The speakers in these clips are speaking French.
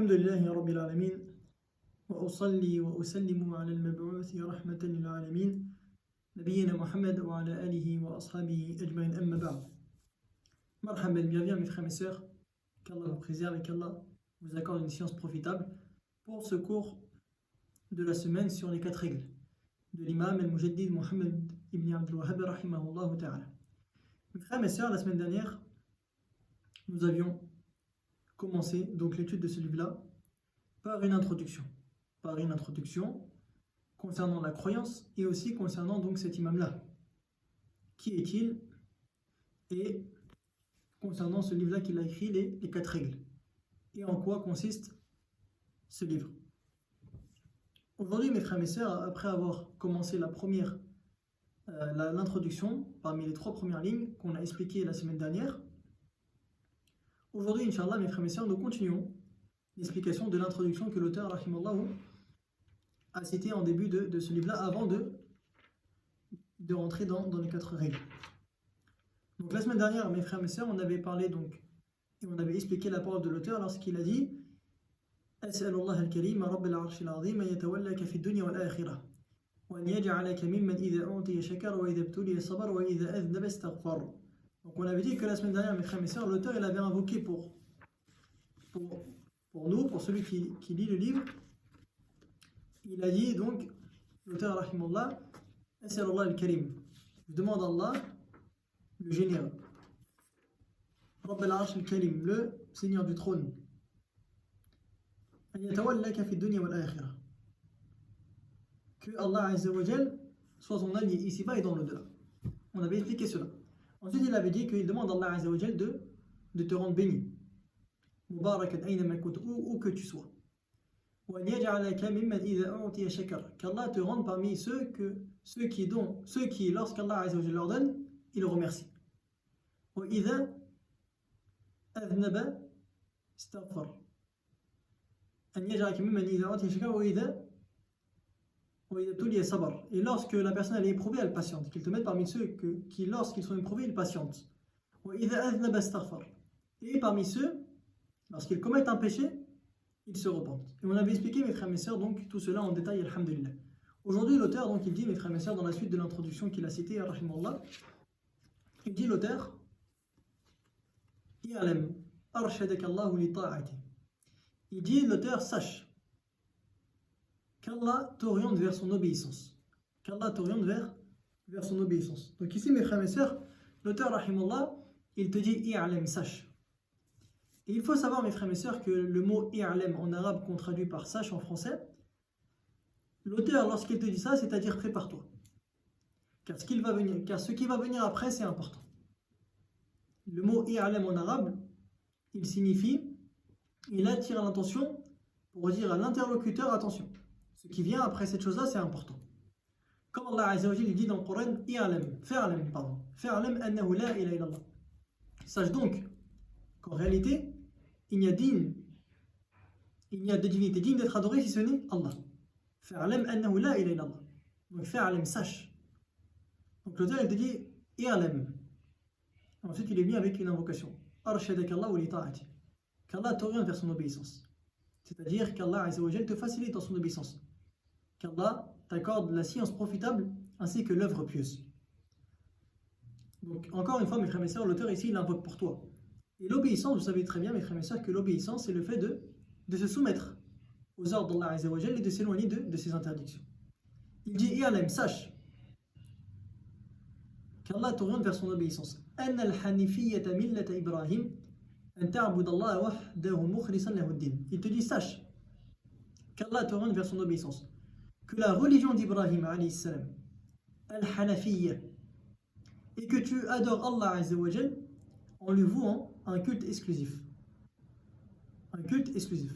الحمد لله رب العالمين وأصلي وأسلم على المبعوث رحمة للعالمين نبينا محمد وعلى آله وأصحابه أجمعين أما بعد. Marhaban, bienvenue mes frères et sœurs, qu'Allah vous préserve et qu'Allah vous accorde une science profitable pour ce cours de la semaine sur les 4 règles de l'imam al-Mujaddid Muhammad ibn Abdul Wahhab rahimahullah ta'ala. Mes frères et sœurs, la semaine dernière, nous avions commencé donc l'étude de ce livre-là par une introduction concernant la croyance et aussi concernant donc cet imam-là. Qui est-il? Et concernant ce livre-là qu'il a écrit, les 4 règles. Et en quoi consiste ce livre? Aujourd'hui, mes frères et sœurs, après avoir commencé l'introduction parmi les 3 premières lignes qu'on a expliquées la semaine dernière, aujourd'hui, Inch'Allah, mes frères et sœurs, nous continuons l'explication de l'introduction que l'auteur, rahimallahu, a cité en début de ce livre-là avant de rentrer dans les 4 règles. Donc la semaine dernière, mes frères et sœurs, on avait parlé donc, et on avait expliqué la parole de l'auteur lorsqu'il a dit As'alullah al-Karim, Rabb al-Arsh al-Azim, yatawallaka fi dunya wal-akhirah, wa an yaj'alaka mimman idha utiya shakara wa idha ibtuliya sabara wa idha adhnaba istaghfar. Donc on avait dit que la semaine dernière, mes frères et sœurs, l'auteur il avait invoqué pour nous, pour celui qui lit le livre, il a dit donc, l'auteur rahimahullah, As'alullah al-Karim, je demande à Allah, le généreux, Rabb al-Arsh al-Karim, le Seigneur du trône, an yatawallaka fi dunya wal akhirah, que Allah Azza wa Jal soit ton allié ici-bas et dans l'au-delà. On avait expliqué cela. Ensuite, il avait dit qu'il demande à Allah Azza wa Jal de te rendre béni. Mubarakan aynama kunt, où que tu sois. Wa an yaj'alaka mimman idha utiya shakar, qu'Allah te rende parmi ceux qui lorsqu'Allah Azza wa Jal leur donne, ils remercient. Wa idha adhnaba istaghfar. An yaj'alaka mimman idha utiya shakar wa idha ibtuliya sabar. Et lorsque la personne elle est éprouvée, elle patiente. Qu'il te mette parmi ceux qui, lorsqu'ils sont éprouvés, ils patientent. Et parmi ceux, lorsqu'ils commettent un péché, ils se repentent. Et on avait expliqué, mes frères et mes sœurs, donc tout cela en détail, alhamdulillah. Aujourd'hui, l'auteur, donc, il dit, mes frères et mes sœurs, dans la suite de l'introduction qu'il a citée, rahimahullah, il dit, l'auteur, I'alam, arshadaka Allahu li ta'ati. Il dit, l'auteur, sache qu'Allah t'oriente vers son obéissance. Qu'Allah t'oriente vers son obéissance. Donc ici, mes frères et mes sœurs, l'auteur, rahimahullah, il te dit i'alam, sache. Et il faut savoir, mes frères et mes sœurs, que le mot i'alam en arabe qu'on traduit par sache en français, l'auteur, lorsqu'il te dit ça, c'est-à-dire prépare-toi. Car ce qui va venir après, c'est important. Le mot i'alam en arabe, il signifie, il attire l'attention pour dire à l'interlocuteur, attention. Ce qui vient après cette chose-là, c'est important. Comme Allah Azza wa Jalla dit dans le Coran, fa'alam annahu la ilaha illallah. Sache donc qu'en réalité, il n'y a de divinité digne d'être adoré si ce n'est Allah. Fa'alam annahu la ilaha illallah. Donc fa'alam, sache. Donc l'auteur il te dit i'alam. Ensuite il est venu avec une invocation. Arshadaka Allah wa li ta'ati. Qu'Allah t'oriente vers son obéissance. C'est-à-dire qu'Allah Azza wa Jalla te facilite dans son obéissance. Qu'Allah t'accorde la science profitable ainsi que l'œuvre pieuse. Donc, encore une fois, mes frères et mes sœurs, l'auteur ici, il invoque pour toi. Et l'obéissance, vous savez très bien, mes frères et mes sœurs, que l'obéissance, c'est le fait de se soumettre aux ordres d'Allah Azza wa Jalla et de s'éloigner de ses interdictions. Il dit, I'alam, sache qu'Allah t'oriente vers son obéissance. Anna al-hanifiyyata millata Ibrahim, an ta'bud Allah wahdahu mukhlisan lahu ad-din. Il te dit, sache qu'Allah t'oriente vers son obéissance. Que la religion d'Ibrahim alayhi salam, al-Hanafiyya, et que tu adores Allah Azza wa Jal en lui vouant un culte exclusif. Un culte exclusif.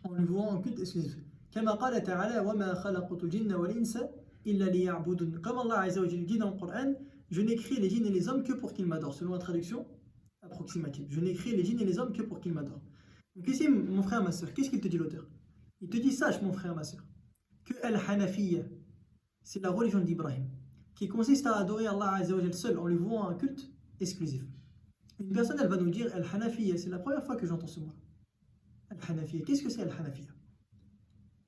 En lui vouant un culte exclusif. Kama qala ta'ala wa ma khalaqtu jinna wal insa illa liya'budun. Comme Allah Azza wa Jal dit dans le Coran, je n'ai créé les djinns et les hommes que pour qu'ils m'adorent. Selon la traduction approximative. Je n'ai créé les djinns et les hommes que pour qu'ils m'adorent. Donc ici, mon frère, ma soeur, qu'est-ce qu'il te dit l'auteur? Il te dit, sache mon frère, ma soeur, que Al-Hanafiyya, c'est la religion d'Ibrahim, qui consiste à adorer Allah Azza wa Jal seul en lui vouant un culte exclusif. Une personne, elle va nous dire Al-Hanafiyya, c'est la première fois que j'entends ce mot. Al-Hanafiya. Qu'est-ce que c'est Al-Hanafiya?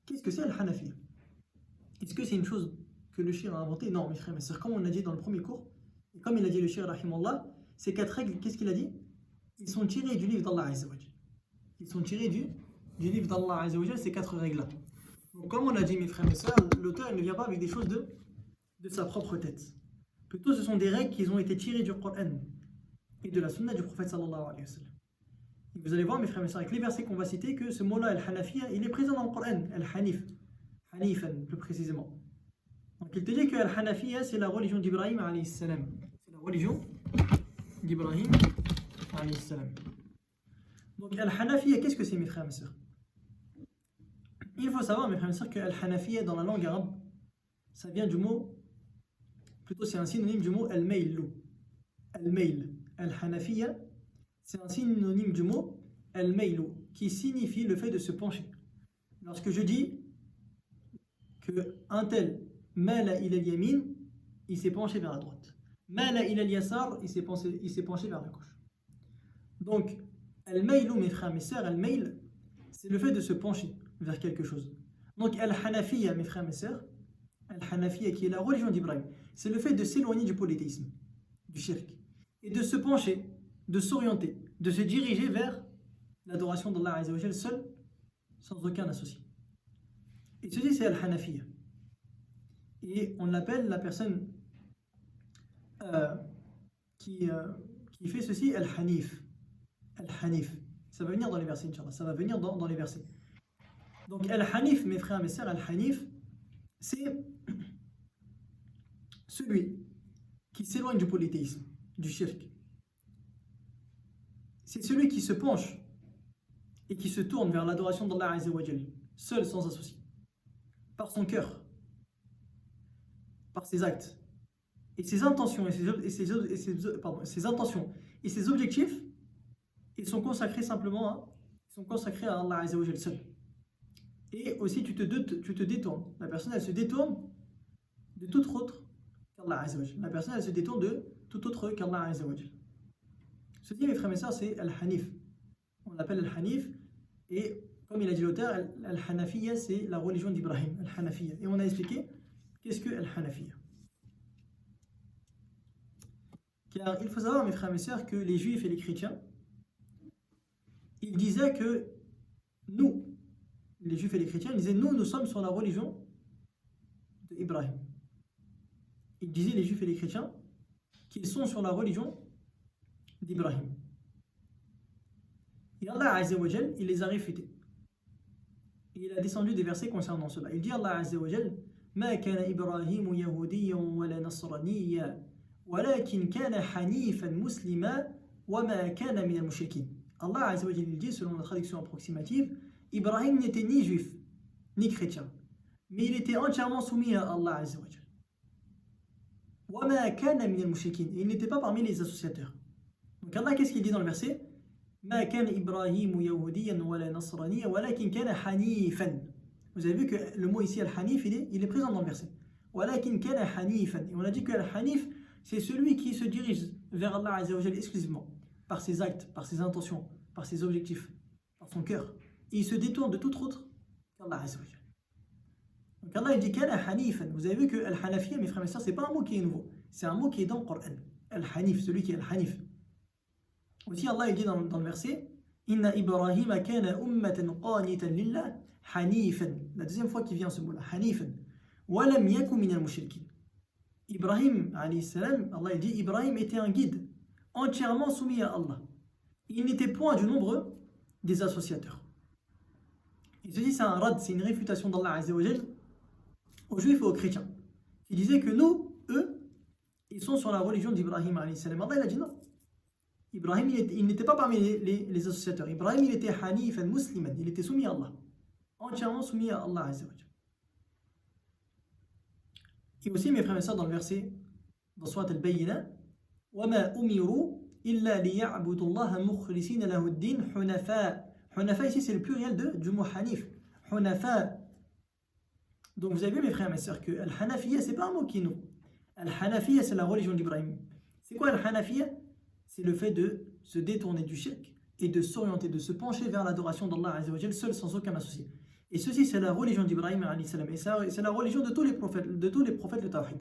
Qu'est-ce que c'est Al-Hanafiya? Est-ce que c'est une chose que le shir a inventé? Non, mes frères, mais c'est comme on l'a dit dans le premier cours, et comme il a dit le shir, rahimallah, ces 4 règles, qu'est-ce qu'il a dit? Ils sont tirés du livre d'Allah Azza wa Jal. Ils sont tirés du livre d'Allah Azza wa Jal, ces 4 règles-là. Donc, comme on a dit, mes frères et sœurs, l'auteur ne vient pas avec des choses de sa propre tête. Plutôt, ce sont des règles qui ont été tirées du Coran et de la sunna du prophète sallallahu alayhi wa sallam. Et vous allez voir, mes frères et sœurs, avec les versets qu'on va citer, que ce mot-là, Al-Hanafiya, il est présent dans le Coran, Al-Hanif, Hanifan, plus précisément. Donc, il te dit que Al-Hanafiya, c'est la religion d'Ibrahim alayhi salam. C'est la religion d'Ibrahim alayhi salam. Donc, Al-Hanafiya, qu'est-ce que c'est, mes frères et sœurs? Il faut savoir, mes frères et sœurs, que Al-Hanafiya, dans la langue arabe, ça vient du mot, plutôt c'est un synonyme du mot Al-Mayl. Al-Mayl. Al-Hanafiya, c'est un synonyme du mot Al-Mayl, qui signifie le fait de se pencher. Lorsque je dis que un tel Mala ila al-yamin, il s'est penché vers la droite. Mala ila al-yasar, il s'est penché vers la gauche. Donc, Al-Mayl, mes frères, mes sœurs, Al-Mayl, c'est le fait de se pencher vers quelque chose. Donc, Al-Hanafiya, mes frères, mes sœurs, Al-Hanafiya, qui est la religion d'Ibrahim, c'est le fait de s'éloigner du polythéisme, du shirk, et de se pencher, de s'orienter, de se diriger vers l'adoration d'Allah Azza wa Jal seul, sans aucun associé. Et ceci, c'est Al-Hanafiya. Et on l'appelle la personne qui fait ceci Al-Hanif. Al-Hanif. Ça va venir dans les versets, Inch'Allah. Ça va venir dans les versets. Donc, Al-Hanif, mes frères et mes sœurs, Al-Hanif, c'est celui qui s'éloigne du polythéisme, du shirk. C'est celui qui se penche et qui se tourne vers l'adoration d'Allah Azza wa Jal, seul, sans associé, par son cœur, par ses actes, et ses intentions ses intentions et ses objectifs, ils sont consacrés simplement à Allah Azza wa Jal seul. Et aussi tu te détournes. La personne, elle se détourne de tout autre qu'Allah Azza wa Jal. La personne, elle se détourne de tout autre qu'Allah Azza wa Jal. Ceci, mes frères et sœurs, c'est Al-Hanif. On l'appelle Al-Hanif, et comme il a dit l'auteur, Al-Hanafiya, c'est la religion d'Ibrahim, Al-Hanafiya. Et on a expliqué qu'est-ce que Al-Hanafiya. Car il faut savoir, mes frères et mes sœurs, que les juifs et les chrétiens, ils disaient que nous, les juifs et les chrétiens, ils disaient nous sommes sur la religion d'Ibrahim. Ils disaient, les juifs et les chrétiens, qu'ils sont sur la religion d'Ibrahim. Et Allah Azza wa Jal, il les a réfutés. Et il a descendu des versets concernant cela. Il dit, Allah Azza wa Jal, ما كان إبراهيم يهوديا ولا نصرانيا ولكن كان حنيفا مسلما وما كان من المشركين. Allah Azza wa Jal, il dit, selon la traduction approximative, Ibrahim n'était ni juif, ni chrétien, mais il était entièrement soumis à Allah Azza wa Jal. وما كان من المشركين. Et il n'était pas parmi les associateurs. Donc Allah, qu'est-ce qu'il dit dans le verset? ما كان إبراهيم يهوديا ولا نصرانيا ولكن كان حنيفا. Vous avez vu que le mot ici, Al-Hanif, il est présent dans le verset. ولكن كان حنيفا. Et on a dit que Al-Hanif, c'est celui qui se dirige vers Allah Azza wa Jal exclusivement, par ses actes, par ses intentions, par ses objectifs, par son cœur. Et il se détourne de tout autre qu'Allah Azza wa Jal. Donc Allah, il dit كان حنيفا. Vous avez vu que Al-Hanafiya, mes frères et sœurs, c'est pas un mot qui est nouveau. C'est un mot qui est dans le Coran. Al-Hanif, celui qui est Al-Hanif. Aussi, Allah, il dit dans le verset, Inna Ibrahim kana ummatan qanitan lillah hanifan. La deuxième fois qu'il vient ce mot-là, hanifan. Wa lam yakun min al-mushrikin. Ibrahim, alayhi salam, Allah, il dit, Ibrahim était un guide, entièrement soumis à Allah. Il n'était point du nombre des associateurs. Et ceci, c'est un rad, c'est une réfutation d'Allah Azza wa Jal aux juifs et aux chrétiens, qui disaient que nous, eux, ils sont sur la religion d'Ibrahim alayhi salam. Allah, il a dit non. Ibrahim, il n'était pas parmi les associateurs. Ibrahim, il était hanifan musliman, il était soumis à Allah, entièrement soumis à Allah Azza wa Jal. Et aussi, mes frères et sœurs, dans le verset, dans Surat Al-Bayyina, وَمَا أُمِرُوا إِلَّا لِيَعْبُدُوا اللَّهَ مُخْلِصِينَ لَهُ الدِّينَ حُنَفَاءَ. Hunafa, ici, c'est le pluriel du mot hanif. Hunafa. Donc, vous avez vu, mes frères et mes sœurs, que Al-Hanafiya, c'est pas un mot qui est nous. Al-Hanafiya, c'est la religion d'Ibrahim. C'est quoi Al-Hanafiya? C'est le fait de se détourner du shirk et de s'orienter, de se pencher vers l'adoration d'Allah Azza wa Jal seul sans aucun associé. Et ceci c'est la religion d'Ibrahim alayhi salam. Et c'est la religion de tous les prophètes le tawhid.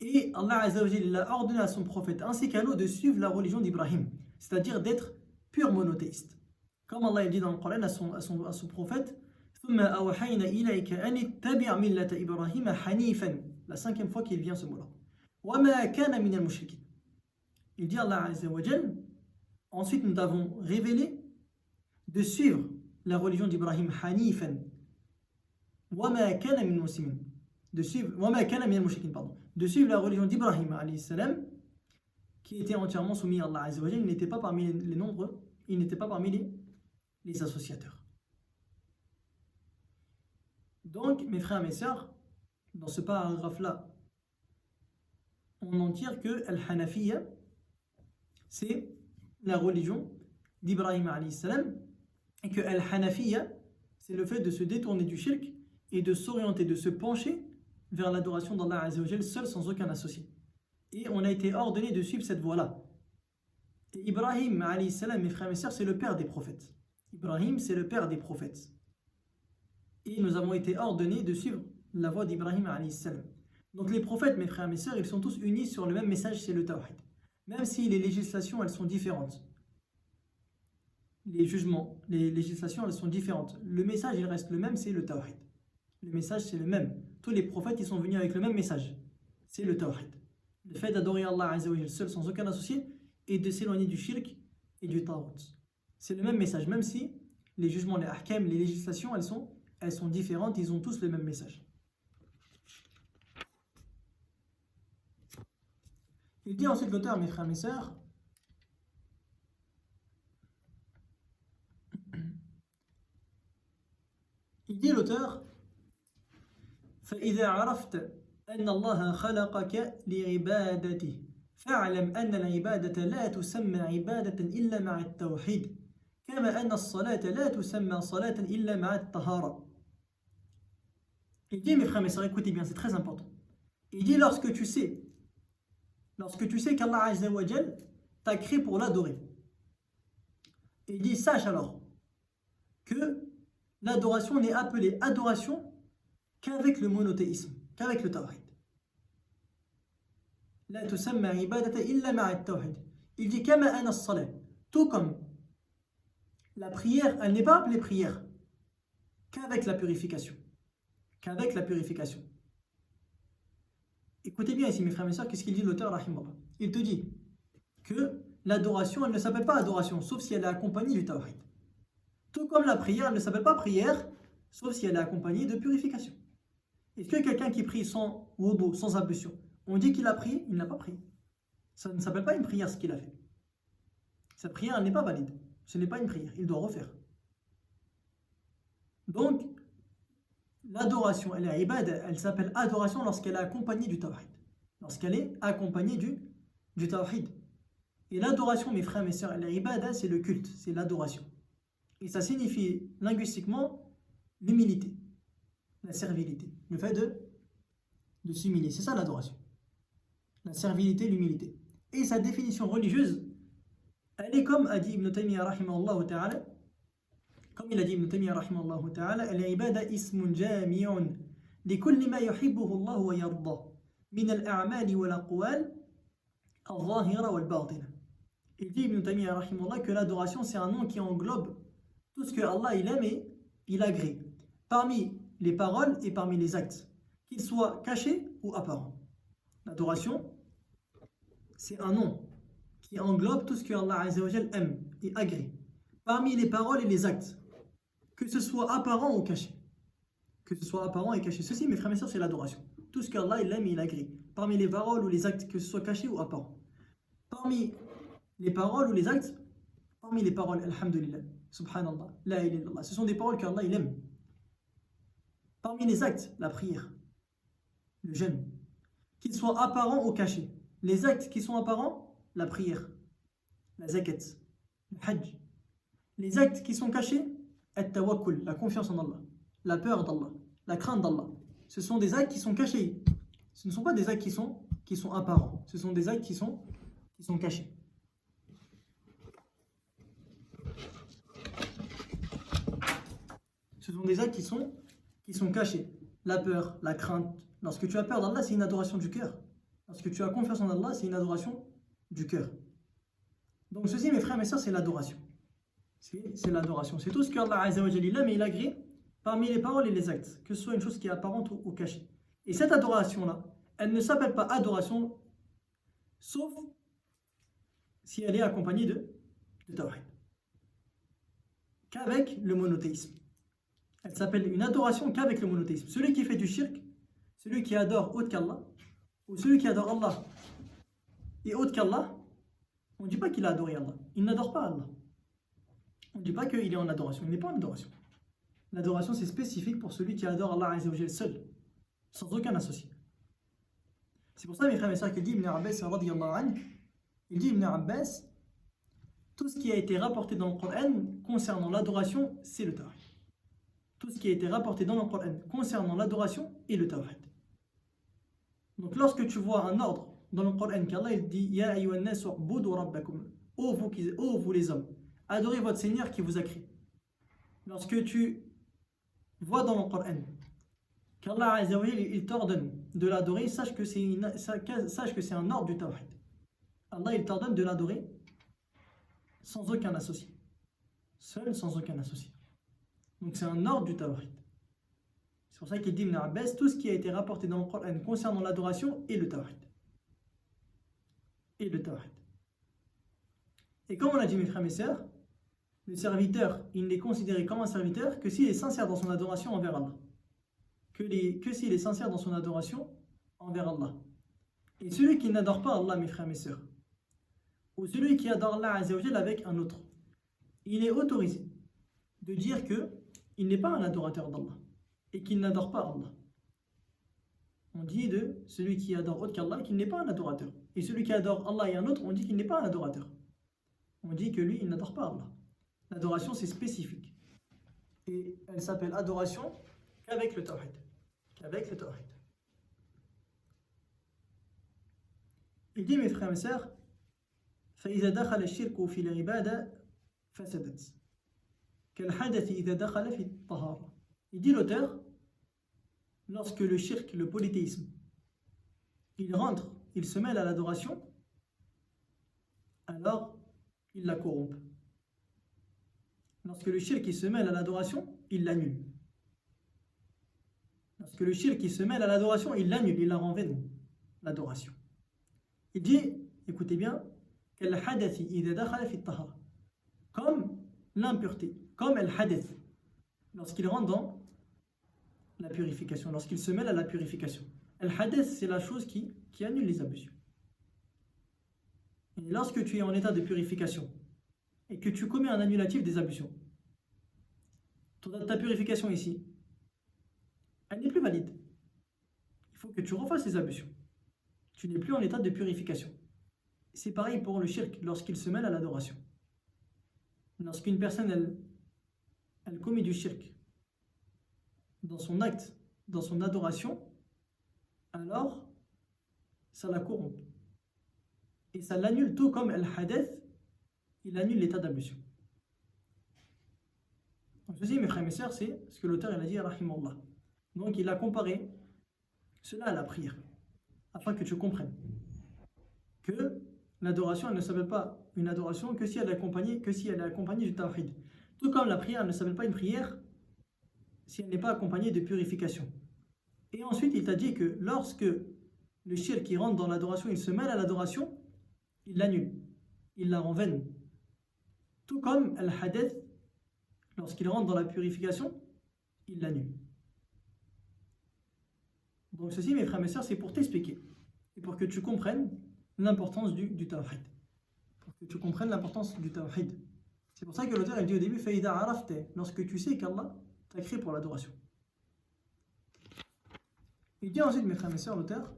Et Allah Azza wa Jal a ordonné à son prophète ainsi qu'à nous de suivre la religion d'Ibrahim, c'est-à-dire d'être pur monothéiste. Comme Allah dit dans le Coran à son prophète, ثم أوحينا إليك أن اتبع ملة إبراهيم حنيفا. La cinquième fois qu'il vient ce mot-là. وما كان من المشركين. Il dit Allah Azza wa Jal, ensuite nous t'avons révélé de suivre la religion d'Ibrahim hanifan. وما كان من المسلمين. De suivre وما كان من المشركين, pardon. De suivre la religion d'Ibrahim alayhi salam qui était entièrement soumis à Allah Azza wa Jal. Il n'était pas parmi les nombreux, il n'était pas parmi les associateurs. Donc, mes frères et mes sœurs, dans ce paragraphe-là, on en tire que Al-Hanafiya, c'est la religion d'Ibrahim alayhi salam, et que Al-Hanafiya, c'est le fait de se détourner du shirk et de s'orienter, de se pencher vers l'adoration d'Allah Azza wa Jal seul sans aucun associé. Et on a été ordonné de suivre cette voie-là. Et Ibrahim alayhi salam, mes frères et mes sœurs, c'est le père des prophètes. Ibrahim, c'est le père des prophètes. Et nous avons été ordonnés de suivre la voie d'Ibrahim alayhi salam. Donc les prophètes, mes frères et mes sœurs, ils sont tous unis sur le même message, c'est le tawhid. Même si les législations, elles sont différentes. Les jugements, les législations, elles sont différentes. Le message, il reste le même, c'est le tawhid. Le message, c'est le même. Tous les prophètes, ils sont venus avec le même message. C'est le tawhid. Le fait d'adorer Allah Azza wa Jal seul, sans aucun associé, et de s'éloigner du shirk et du taghut. C'est le même message, même si les jugements, les ahkam, les législations, elles sont différentes, ils ont tous le même message. Il dit ensuite l'auteur, mes frères et mes sœurs, il dit l'auteur, فإذا عرفت أن الله خلقك لعبادته فاعلم أن العبادة لا تسمى عبادة إلا مع التوحيد كما أن الصلاة لا تسمى صلاة إلا مع الطهارة. Il dit, mes frères et mes sœurs, écoutez bien, c'est très important. Il dit, lorsque tu sais qu'Allah Azza wa Jal t'a créé pour l'adorer. Il dit, sache alors que l'adoration n'est appelée adoration qu'avec le monothéisme, qu'avec le tawhid. La tusamma ibadata illa ma'a tawhid. Il dit, kama ana as-salat, tout comme la prière, elle n'est pas appelée prière qu'avec la purification. Qu'avec la purification. Écoutez bien ici, mes frères et mes sœurs, qu'est-ce qu'il dit l'auteur, rahimallah. Il te dit que l'adoration, elle ne s'appelle pas adoration, sauf si elle est accompagnée du tawhid. Tout comme la prière, elle ne s'appelle pas prière, sauf si elle est accompagnée de purification. Est-ce que quelqu'un qui prie sans wudu, sans ablution, on dit qu'il a prié, il n'a pas prié. Ça ne s'appelle pas une prière ce qu'il a fait. Sa prière, elle n'est pas valide. Ce n'est pas une prière, il doit refaire. Donc, l'adoration, elle s'appelle adoration lorsqu'elle est accompagnée du tawhid. Lorsqu'elle est accompagnée du tawhid. Et l'adoration, mes frères et mes sœurs, l'ibada, c'est le culte, c'est l'adoration. Et ça signifie linguistiquement l'humilité, la servilité, le fait de s'humilier. C'est ça l'adoration. La servilité, l'humilité. Et sa définition religieuse, elle est comme a dit Ibn Taymiyyah rahimahullah ta'ala, comme il a dit Ibn Taymiyyah rahimahullah ta'ala, al-ibada ismun jami'un li kulli ma yuhibbuhu Allah wa yarda min al-a'mali wal aqwal al-zahira wal batina. Il dit Ibn Taymiyyah rahimahullah que l'adoration c'est un nom qui englobe tout ce que Allah il aime et il agrée, parmi les paroles et parmi les actes, qu'ils soient cachés ou apparents. L'adoration, c'est un nom qui englobe tout ce que Allah Azza wa Jal aime et agrée, parmi les paroles et les actes, que ce soit apparent ou caché. Que ce soit apparent et caché. Ceci, mes frères et sœurs, c'est l'adoration. Tout ce qu'Allah il aime et il agrée, parmi les paroles ou les actes, que ce soit caché ou apparent. Parmi les paroles ou les actes, parmi les paroles, alhamdulillah, subhanallah, la ilaha illallah, ce sont des paroles qu'Allah il aime. Parmi les actes, la prière, le jeûne, qu'ils soient apparents ou cachés. Les actes qui sont apparents, la prière, la zakat, le hajj. Les actes qui sont cachés, at-tawakkul, la confiance en Allah, la peur d'Allah, la crainte d'Allah. Ce sont des actes qui sont cachés. Ce ne sont pas des actes qui sont apparents. Ce sont des actes qui sont cachés. sont des actes qui sont cachés. La peur, la crainte. Lorsque tu as peur d'Allah, c'est une adoration du cœur. Lorsque tu as confiance en Allah, c'est une adoration du cœur. Donc ceci, mes frères et mes sœurs, c'est l'adoration. C'est l'adoration. C'est tout ce qu'Allah Azza wa Jalla, mais il agrée parmi les paroles et les actes, que ce soit une chose qui est apparente ou cachée. Et cette adoration-là, elle ne s'appelle pas adoration, sauf si elle est accompagnée de tawhid. Qu'avec le monothéisme. Elle s'appelle une adoration qu'avec le monothéisme. Celui qui fait du shirk, celui qui adore autre qu'Allah, ou celui qui adore Allah et autre qu'Allah, on ne dit pas qu'il a adoré Allah. Il n'adore pas Allah. On ne dit pas qu'il est en adoration. Il n'est pas en adoration. L'adoration, c'est spécifique pour celui qui adore Allah Azza wa Jalla seul, sans aucun associé. C'est pour ça, mes frères et sœurs, qu'il dit Ibn Abbas, il dit Ibn Abbas, tout ce qui a été rapporté dans le Coran concernant l'adoration, c'est le tawhid. Tout ce qui a été rapporté dans le Coran concernant l'adoration est le tawhid. Donc lorsque tu vois un ordre dans le Coran qu'Allah il dit Ya ayyuhan nas u'budu rabbakum, ô vous les hommes, adorez votre Seigneur qui vous a créé. Lorsque tu vois dans le Coran qu'Allah Azza wa Jalla il t'ordonne de l'adorer, sache que c'est un ordre du tawhid. Allah il t'ordonne de l'adorer sans aucun associé. Seul, sans aucun associé. Donc c'est un ordre du tawhid. C'est pour ça qu'il dit Ibn Abbas, tout ce qui a été rapporté dans le Coran concernant l'adoration est le tawhid. Et le tawhid. Et comme on l'a dit mes frères et mes sœurs, le serviteur, il n'est considéré comme un serviteur que s'il est sincère dans son adoration envers Allah. Que s'il est sincère dans son adoration envers Allah. Et celui qui n'adore pas Allah, mes frères et mes sœurs, ou celui qui adore Allah Azza wa Jalla avec un autre, il est autorisé de dire qu'il n'est pas un adorateur d'Allah et qu'il n'adore pas Allah. On dit de celui qui adore autre qu'Allah qu'il n'est pas un adorateur. Et celui qui adore Allah et un autre, on dit qu'il n'est pas un adorateur. On dit que lui, il n'adore pas Allah. L'adoration, c'est spécifique. Et elle s'appelle adoration qu'avec le tawhid. Qu'avec le tawhid. Il dit, mes frères et mes sœurs, فإذا دخل الشرك في العبادة فسدت كالحدث إذا دخل في الطهارة. Il dit l'auteur, lorsque le shirk, le polythéisme, il rentre, il se mêle à l'adoration, alors il la corrompt. Lorsque le shirk se mêle à l'adoration, il l'annule. Lorsque le shirk se mêle à l'adoration, il l'annule, il la rend vaine, l'adoration. Il dit, écoutez bien, comme l'impureté, comme el hadith, lorsqu'il rentre dans la purification, lorsqu'il se mêle à la purification. El hadith, c'est la chose qui annule les ablutions. Et lorsque tu es en état de purification et que tu commets un annulatif des ablutions, ta purification ici, elle n'est plus valide. Il faut que tu refasses les ablutions. Tu n'es plus en état de purification. C'est pareil pour le shirk lorsqu'il se mêle à l'adoration. Lorsqu'une personne, elle commet du shirk dans son acte, dans son adoration, alors ça la corrompt. Et ça l'annule tout comme el hadith, il annule l'état d'ablution. Donc ceci, mes frères et mes sœurs, c'est ce que l'auteur a dit, rahimallah. Donc il a comparé cela à la prière, afin que tu comprennes que l'adoration, elle ne s'appelle pas une adoration que si elle est accompagnée du tawhid. Tout comme la prière, elle ne s'appelle pas une prière si elle n'est pas accompagnée de purification. Et ensuite, il t'a dit que lorsque le shirk qui rentre dans l'adoration, il se mêle à l'adoration, il l'annule, il la rend vaine. Tout comme al-hadith, lorsqu'il rentre dans la purification, il l'annule. Donc ceci, mes frères et mes sœurs, c'est pour t'expliquer et pour que tu comprennes l'importance du tawhid. Pour que tu comprennes l'importance du tawhid. C'est pour ça que l'auteur dit au début فَإِذَا عَرَفْتَ, lorsque tu sais qu'Allah t'a créé pour l'adoration. Il dit ensuite, mes frères et mes sœurs, l'auteur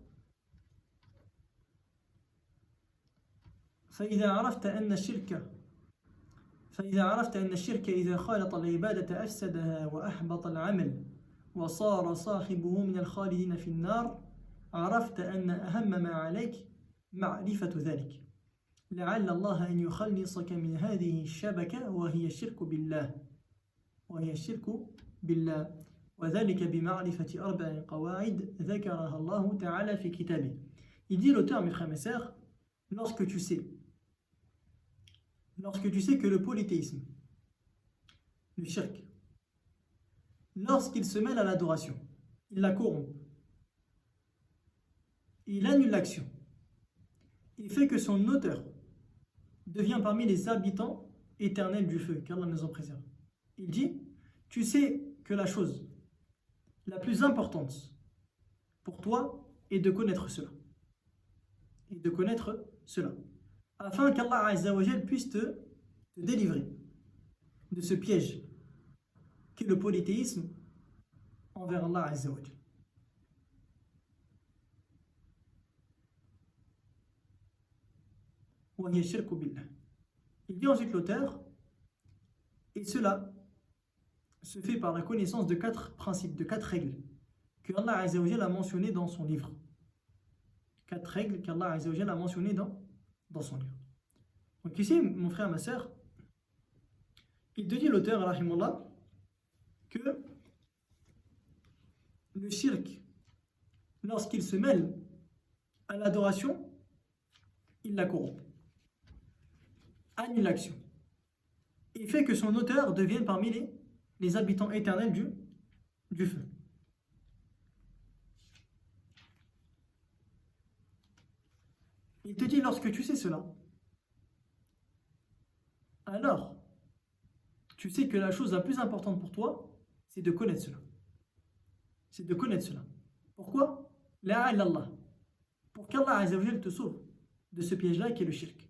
فإذا عرفت أن الشرك إذا خالط العبادة أفسدها وأحبط العمل وصار صاحبه من الخالدين في النار عرفت أن أهم ما عليك معرفة ذلك لعل الله أن يخلصك من هذه الشبكة وهي الشرك بالله بالله وذلك بمعرفة أربع قواعد ذكرها الله تعالى في كتابه. Il dit l'auteur, mes frères et mes sœurs, lorsque tu sais que le polythéisme, le shirk, lorsqu'il se mêle à l'adoration, il la corrompt, il annule l'action, il fait que son auteur devient parmi les habitants éternels du feu, qu'Allah nous en préserve. Il dit, tu sais que la chose la plus importante pour toi est de connaître cela. Et de connaître cela. Afin qu'Allah Azza wa Jal puisse te délivrer de ce piège qu'est le polythéisme envers Allah Azza wa Jal. Il dit ensuite l'auteur, et cela se fait par la connaissance de 4 principes, de 4 règles que Allah Azza wa Jal a mentionnées dans son livre. 4 règles qu'Allah Azza wa Jal a mentionnées dans son livre. Donc ici, mon frère, ma sœur, il te dit l'auteur, rahimullah, que le shirk, lorsqu'il se mêle à l'adoration, il la corrompt, annule l'action, et fait que son auteur devienne parmi les habitants éternels du feu. Il te dit, lorsque tu sais cela, alors tu sais que la chose la plus importante pour toi, c'est de connaître cela. C'est de connaître cela. Pourquoi? La ilallah. Pour qu'Allah Azza wa Jal te sauve de ce piège-là qui est le shirk.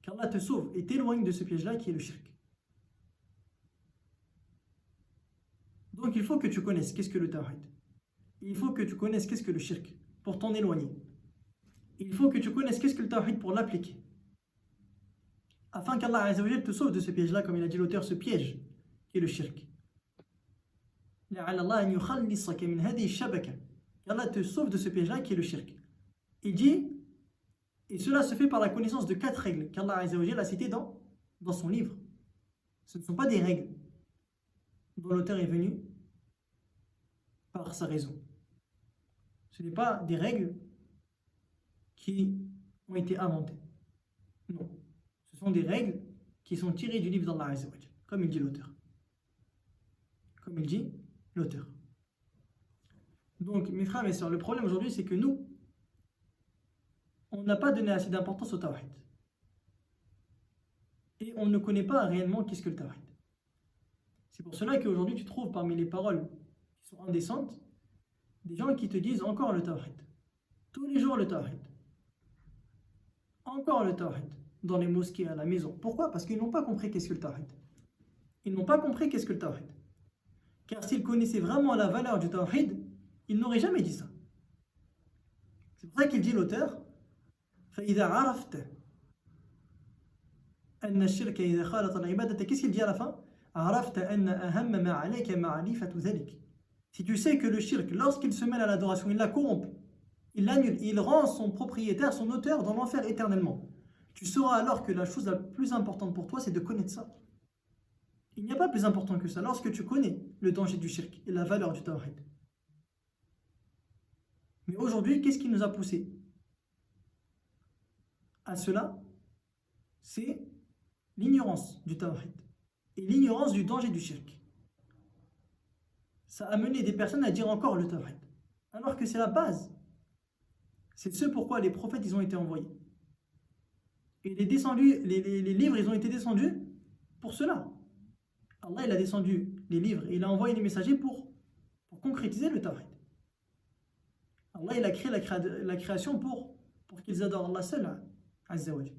Qu'Allah te sauve et t'éloigne de ce piège-là qui est le shirk. Donc il faut que tu connaisses qu'est-ce que le tawhid. Il faut que tu connaisses qu'est-ce que le shirk pour t'en éloigner. Il faut que tu connaisses qu'est-ce que le tawhid pour l'appliquer. Afin qu'Allah Azza wa Jal te sauve de ce piège-là, comme il a dit l'auteur, ce piège qui est le shirk. Qu'Allah te sauve de ce piège-là qui est le shirk. Il dit, et cela se fait par la connaissance de 4 règles qu'Allah Azza wa Jal a citées dans son livre. Ce ne sont pas des règles dont l'auteur est venu par sa raison. Ce n'est pas des règles qui ont été inventées. Non. Ce sont des règles qui sont tirées du livre d'Allah Azza wa Jal, comme il dit l'auteur. Comme il dit l'auteur. Donc, mes frères et mes sœurs, le problème aujourd'hui, c'est que nous, on n'a pas donné assez d'importance au tawhid. Et on ne connaît pas réellement qu'est-ce que le tawhid. C'est pour cela qu'aujourd'hui, tu trouves parmi les paroles qui sont indécentes, des gens qui te disent encore le tawhid. Tous les jours le tawhid. Encore le tawhid. Dans les mosquées, à la maison. Pourquoi? Parce qu'ils n'ont pas compris qu'est-ce que le tawhid. Ils n'ont pas compris qu'est-ce que le tawhid. Car s'ils connaissaient vraiment la valeur du tawhid, ils n'auraient jamais dit ça. C'est pour ça qu'il dit l'auteur, فَإِذَا عَرَفْتَ أَنَّ الشِّرْكَ إِذَا خَالَطَ الْعِبَادَةَ. Qu'est-ce qu'il dit à la fin? عَرَفْتَ أَنَّ أَهَمَّ مَا عَلَيْكَ مَعْرِفَةُ ذَلِكَ. Si tu sais que le shirk, lorsqu'il se mêle à l'adoration, il la corrompt, il l'annule, il rend son propriétaire, son auteur dans l'enfer éternellement. Tu sauras alors que la chose la plus importante pour toi, c'est de connaître ça. Il n'y a pas plus important que ça. Lorsque tu connais le danger du shirk et la valeur du tawhid. Mais aujourd'hui, qu'est-ce qui nous a poussé à cela? C'est l'ignorance du tawhid et l'ignorance du danger du shirk. Ça a mené des personnes à dire encore le tawhid, alors que c'est la base. C'est ce pourquoi les prophètes ils ont été envoyés. Et les livres ils ont été descendus pour cela. Allah il a descendu les livres et il a envoyé les messagers pour concrétiser le tawhid. Allah il a créé la création pour qu'ils adorent Allah seul, Azza wa Jal.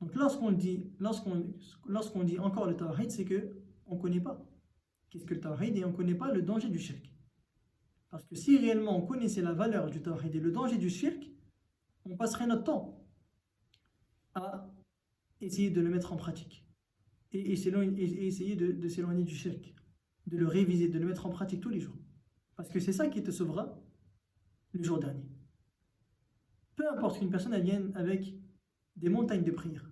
Donc lorsqu'on dit encore le tawhid, c'est que on ne connaît pas qu'est-ce que le tawhid et on ne connaît pas le danger du shirk. Parce que si réellement on connaissait la valeur du tawhid et le danger du shirk, on passerait notre temps à essayer de le mettre en pratique et essayer de s'éloigner du shirk, de le réviser, de le mettre en pratique tous les jours. Parce que c'est ça qui te sauvera le jour dernier. Peu importe qu'une personne elle vienne avec des montagnes de prières,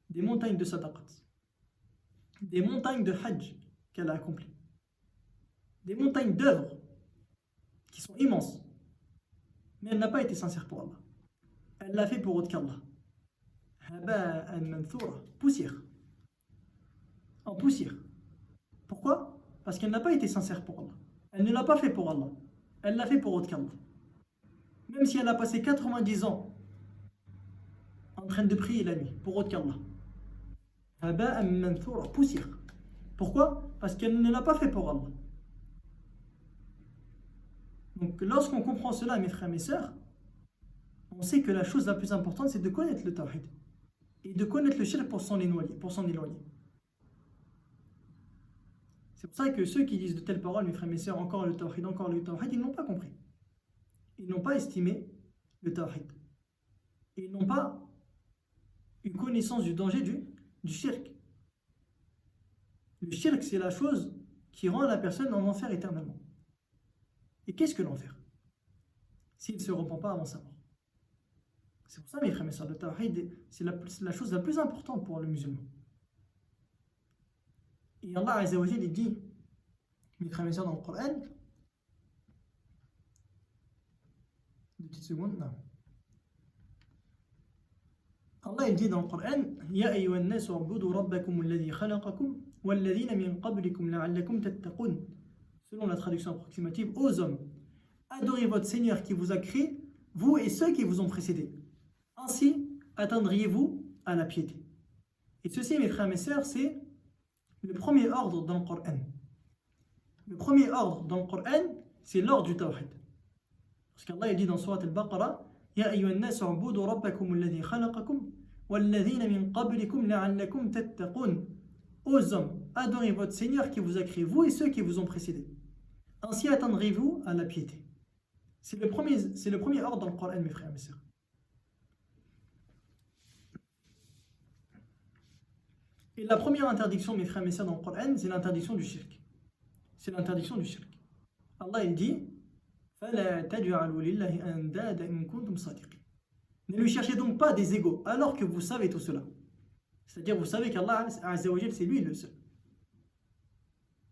des montagnes de sadaqat, des montagnes de hajj, qu'elle a accomplies. Des montagnes d'œuvres qui sont immenses. Mais elle n'a pas été sincère pour Allah. Elle l'a fait pour autre qu'Allah. Haba'an manthura, poussière. En poussière. Pourquoi? Parce qu'elle n'a pas été sincère pour Allah. Elle ne l'a pas fait pour Allah. Elle l'a fait pour autre qu'Allah. Même si elle a passé 90 ans en train de prier la nuit pour autre qu'Allah. Haba'an manthura, poussière. Pourquoi? Parce qu'elle ne l'a pas fait pour Allah. Donc lorsqu'on comprend cela, mes frères et mes sœurs, on sait que la chose la plus importante, c'est de connaître le tawhid et de connaître le shirk pour s'en éloigner. C'est pour ça que ceux qui disent de telles paroles, mes frères et mes sœurs, encore le tawhid, ils n'ont pas compris. Ils n'ont pas estimé le tawhid. Ils n'ont pas eu connaissance du danger du shirk. Le shirk, c'est la chose qui rend la personne en enfer éternellement. Et qu'est-ce que l'enfer? S'il ne se repent pas avant sa mort. C'est pour ça, mes frères et mes sœurs, le tawhid, c'est la chose la plus importante pour le musulman. Et Allah Azza wa Jalla dit, mes frères et mes sœurs, dans le Coran, 2 petites secondes, non. Allah il dit dans le Coran, Ya ayyuhan nas u'budu rabbakum alladhi khalaqakum walladhina min qablikum la'allakum tattaqun. Selon la traduction approximative, aux hommes, adorez votre Seigneur qui vous a créé, vous et ceux qui vous ont précédés. Ainsi atteindriez-vous à la piété. Et ceci, mes frères et mes sœurs, c'est le premier ordre dans le Coran. Le premier ordre dans le Coran, c'est l'ordre du tawhid. Parce qu'Allah il dit dans Surat al-Baqarah, Ya ayyuhan nas u'budu rabbakum alladhi khalaqakum walladhina min qablikum la'allakum tattaqun. Aux hommes, adorez votre Seigneur qui vous a créé, vous et ceux qui vous ont précédés. Ainsi atteindrez-vous à la piété. C'est le premier ordre dans le Coran, mes frères et mes sœurs. Et la première interdiction, mes frères et mes sœurs, dans le Coran, c'est l'interdiction du shirk. C'est l'interdiction du shirk. Allah il dit فَلَا تَجْعَلُوا لِلَّهِ أَنْدَادًا إِن كُنتُمْ صَادِقِينَ. Ne lui cherchez donc pas des égaux, alors que vous savez tout cela. C'est-à-dire, vous savez qu'Allah Azza wa Jal, c'est lui le seul.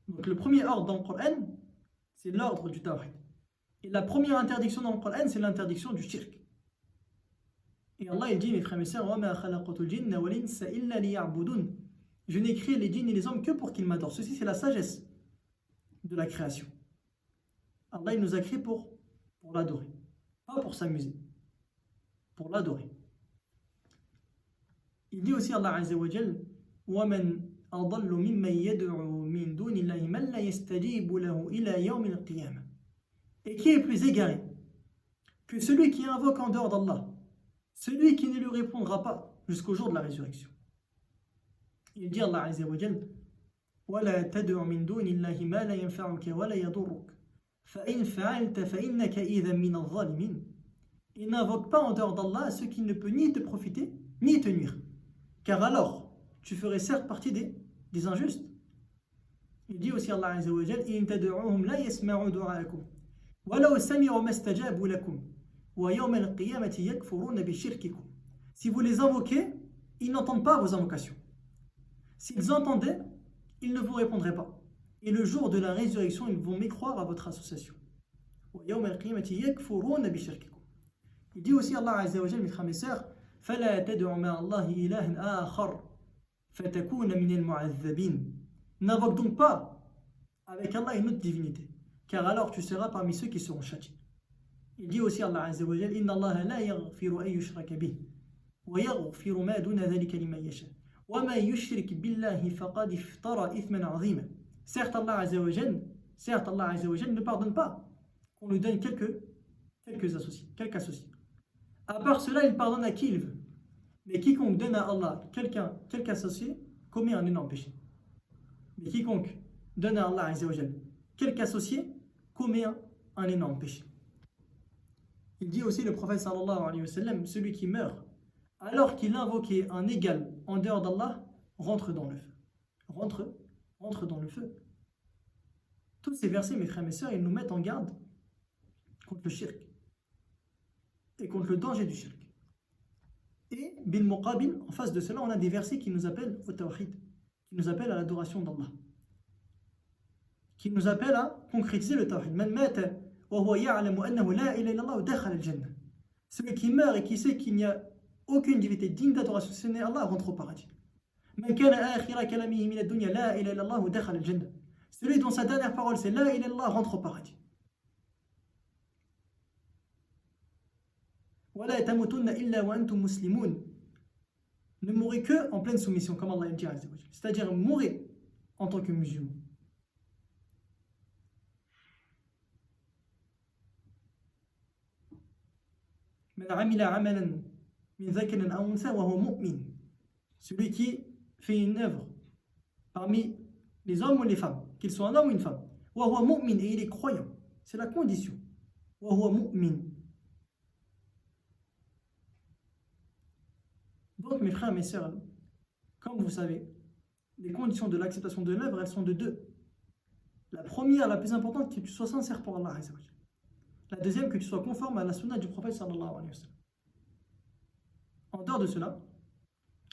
Donc, le premier ordre dans le Coran, c'est l'ordre du tawhid. Et la première interdiction dans le Coran, c'est l'interdiction du shirk. Et Allah il dit, mes frères et mes sœurs, وَمَا خَلَقْتُ الْجِنَّ وَالْإِنسَ إِلَّا لِيَعْبُدُونَ. Je n'ai créé les djinns et les hommes que pour qu'ils m'adorent. Ceci, c'est la sagesse de la création. Allah il nous a créés pour l'adorer, pas pour s'amuser, pour l'adorer. Il dit aussi Allah Azza wa Jal, وَمَنْ أَضَلُّ مِمَّنْ يَدْعُو مِنْ دُونِ اللَّهِ مَنْ لَا يَسْتَجِيبُ لَهُ إِلَى يَوْمِ الْقِيَامَةِ. Et qui est plus égaré que celui qui invoque en dehors d'Allah, celui qui ne lui répondra pas jusqu'au jour de la résurrection. Il dit Allah Azza wa Jal, وَلَا تَدْعُ مِنْ دُونِ اللَّهِ مَا لَا يَنْفَعُكَ وَلَا يَضُرُّكَ فَإِنْ فَعَلْتَ فَإِنَّكَ إِذًا مِنَ الظَّالِمِينَ. Et n'invoque pas en dehors d'Allah ce qui ne peut ni te profiter, ni te nuire. Car alors, tu ferais certes partie des injustes. Il dit aussi Allah Azza wa Jal, إِن تَدْعُوهُمْ لَا يَسْمَعُوا دُعَاءَكُمْ وَلَوْ سَمِعُوا مَا اسْتَجَابُوا لَكُمْ وَيَوْمَ الْقِيَامَةِ يَكْفُرُونَ بِشِرْكِكُمْ. Si vous les invoquez, ils n'entendent pas vos invocations. S'ils entendaient, ils ne vous répondraient pas. Et le jour de la résurrection, ils vont mécroire à votre association. Il dit aussi Allah Azza wa Jal, mes frères et mes sœurs, فَلَا تَدْعُ مَعَ اللَّهِ إِلَهًا آخَرَ فَتَكُونَ مِنَ الْمُعَذَّبِينَ. N'invoque donc pas avec Allah une autre divinité, car alors tu seras parmi ceux qui seront châtiés. Il dit aussi Allah Azza wa Jal, إِنَّ اللَّهَ لَا يَغْفِرُ أَن يُشْرَكَ بِهِ وَيَغْفِرُ مَا دُونَ ذَلِكَ لِمَن يَشَاءُ وَمَن يُشْرِكْ بِاللَّهِ فَقَدِ افْتَرَى إِثْمًا عَظِيمًا. Certes, Allah Azza wa Jal ne pardonne pas qu'on lui donne quelques associés. À part cela, il pardonne à qui il veut. Mais quiconque donne à Allah quelque associé commet un énorme péché. Mais quiconque donne à Allah Azza wa Jal quelque associé commet un énorme péché. Il dit aussi le prophète sallallahu alayhi wa sallam, celui qui meurt alors qu'il invoquait un égal en dehors d'Allah rentre dans le feu. Rentre dans le feu. Tous ces versets, mes frères et mes sœurs, ils nous mettent en garde contre le shirk et contre le danger du shirk. Et bil muqabil, en face de cela, on a des versets qui nous appellent au tawhid, qui nous appellent à l'adoration d'Allah. qui nous appelle à concrétiser le tawhid. Man mata wa huwa ya'lamu annahu la ilaha illallah dakhala al-jannah. Celui qui meurt et qui sait qu'il n'y a aucune divinité digne d'adoration si ce n'est Allah rentre au paradis. Man kana akhira kalamihi min ad-dunya la ilaha illallah dakhala al-jannah. Celui dont sa dernière parole c'est la ilaha illallah rentre au paradis. Wa la tamutunna illa wa antum muslimun. Ne mourrez que en pleine soumission comme Allah dit. C'est-à-dire mourrez en tant que musulman. Celui qui fait une œuvre parmi les hommes ou les femmes, qu'il soit un homme ou une femme, et il est croyant, c'est la condition. Donc mes frères et mes sœurs, comme vous savez, les conditions de l'acceptation de l'œuvre, elles sont de deux. La première, la plus importante, c'est que tu sois sincère pour Allah. La deuxième, que tu sois conforme à la sunna du prophète sallallahu alayhi wa sallam. En dehors de cela,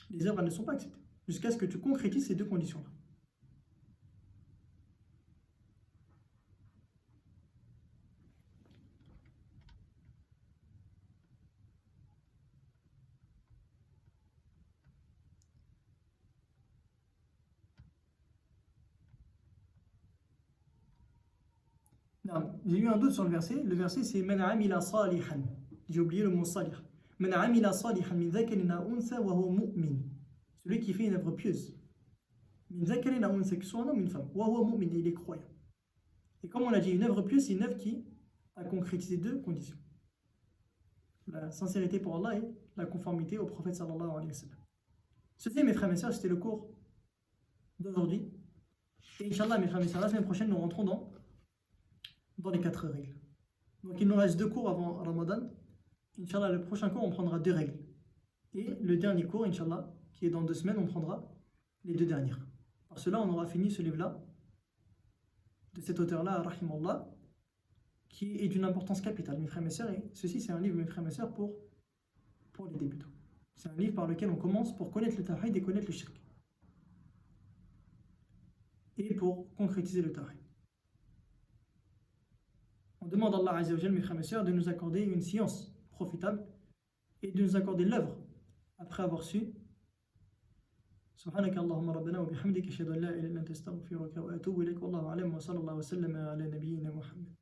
les œuvres ne sont pas acceptées, jusqu'à ce que tu concrétises ces deux conditions-là. J'ai eu un doute sur le verset. Le verset c'est Man amila salihan. J'ai oublié le mot salih. Man amila salihan min dhakarin aw untha wa huwa mu'min. Celui qui fait une œuvre pieuse. Min dhakarin aw untha, que ce soit un homme ou une femme. Wa huwa mu'min, il est croyant. Et comme on l'a dit, une œuvre pieuse, c'est une œuvre qui a concrétisé deux conditions. La sincérité pour Allah et la conformité au prophète sallallahu alayhi wa sallam. Ceci, mes frères et mes sœurs, c'était le cours d'aujourd'hui. Et Inch'Allah, mes frères et mes sœurs, la semaine prochaine, nous rentrons dans les 4 règles. Donc il nous reste 2 cours avant Ramadan. Inch'Allah, le prochain cours, on prendra 2 règles. Et le dernier cours, Inch'Allah, qui est dans 2 semaines, on prendra les 2 dernières. Par cela, on aura fini ce livre-là, de cet auteur-là, Rahimallah, qui est d'une importance capitale, mes frères et mes sœurs. Et ceci, c'est un livre, mes frères et mes sœurs, pour les débutants. C'est un livre par lequel on commence pour connaître le tawhid et connaître le shirk. Et pour concrétiser le tawhid. On demande à Allah Azza wa Jal, mes frères et mes sœurs, de nous accorder une science profitable et de nous accorder l'œuvre après avoir su. سبحانك اللهم ربنا وبحمدك أشهد أن لا إله إلا أنت أستغفرك وأتوب إليك والله أعلم وصلى الله وسلم على نبينا محمد.